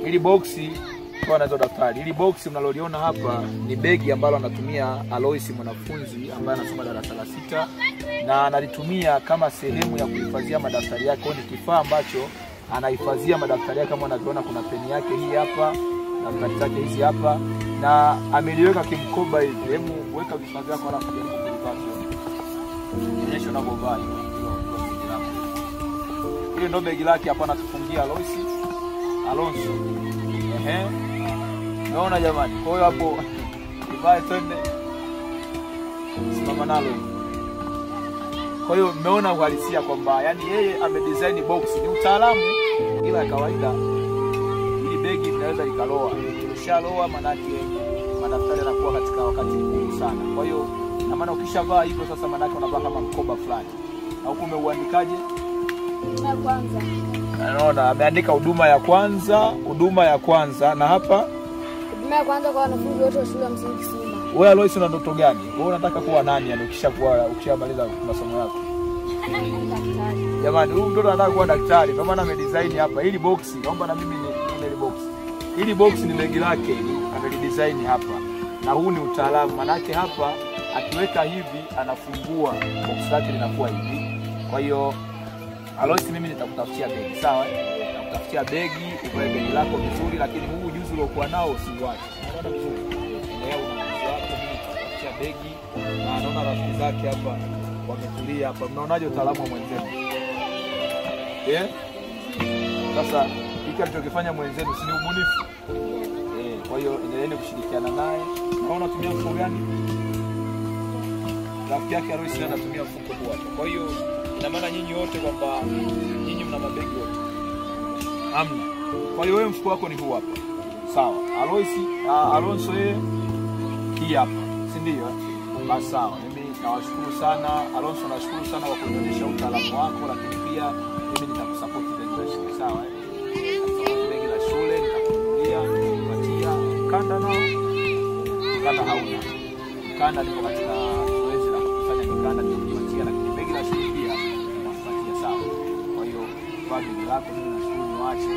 Hili boxi kwa nazo daftari. Hili boxi mnaloliona hapa ni begi ambalo anatumia Alois, mwanafunzi ambaye anasoma darasa la 6, na analitumia kama sehemu ya kuhifadhia madaftari yake. Ni kifaa ambacho anahifadhia madaftari yake. Kama unavyoona kuna peni yake hii hapa, daftari zake hizi hapa, na ameliweka kimkoba hivi. Hebu weka vifaa vyako alafu jaribu kulipata.Onyesha unavyovaa. Hili ndo begi lake hapa anatufungia Alonso. Naona jamani. Kwa hiyo hapo ivae twende. Simama nalo. Kwa hiyo mmeona uhalisia kwamba yani yeye amedesign box, ni utaalamu ila kawaida. Hili begi linaweza likaloa. Ukishaloa maana yake madaftari yanakuwa katika wakati mgumu sana. Kwa hiyo na maana ukishavaa hivyo sasa maana yake unavaa kama mkoba fulani. Au kumeuandikaje? Ya kwanza. Naona ameandika huduma ya kwanza na hapa Huduma ya kwanza kwa wanafunzi wote wa shule ya msingi Kisima. Wewe Alois una ndoto gani? Wewe unataka kuwa nani yani ukishamaliza masomo yako? Daktari. Jamani, huyu mtoto anataka kuwa daktari. Kwa maana amedesign hapa hili box. Naomba na mimi ni ile box. Hili box ni begi lake, amedesign hapa. Na huu ni utaalamu. Maana yake hapa akiweka hivi anafungua box lake linakuwa hivi. Kwa hiyo Alois, mimi nitakutafutia begi, sawa? Nitakutafutia begi, uvae begi lako vizuri, lakini huu ujuzi uliokuwa nao usiuache. Unaona vizuri? Leo unaanza hapo, mimi nitakutafutia begi, na naona rafiki zake hapa wametulia hapa. Mnaonaje utaalamu wa mwenzenu? Sasa hiki alichokifanya mwenzenu si ni ubunifu? Kwa hiyo endeleeni kushirikiana naye. Naona unatumia mfuko gani? Rafiki yake Alois anatumia mfuko huu hapa. Kwa hiyo ina maana nyinyi wote kwamba nyinyi mna mabegi wote. Amna. Kwa hiyo wewe mfuko wako ni huu hapa. Sawa. Alonso yeye hii hapa. Si ndio? Basi sawa. Mimi nawashukuru sana. Alonso, nashukuru sana kwa kuonyesha utaalamu wako, lakini pia mimi nitakusupport begi la shule, sawa? Begi la shule nitakununulia, nitakupatia kanda nao. Kanda hauna. Kanda liko katika zoezi la kufanya mikanda nitakupatia, lakini begi la shule pia nitakupatia, sawa? Kwa hiyo begi lako mimi nashukuru niwaache.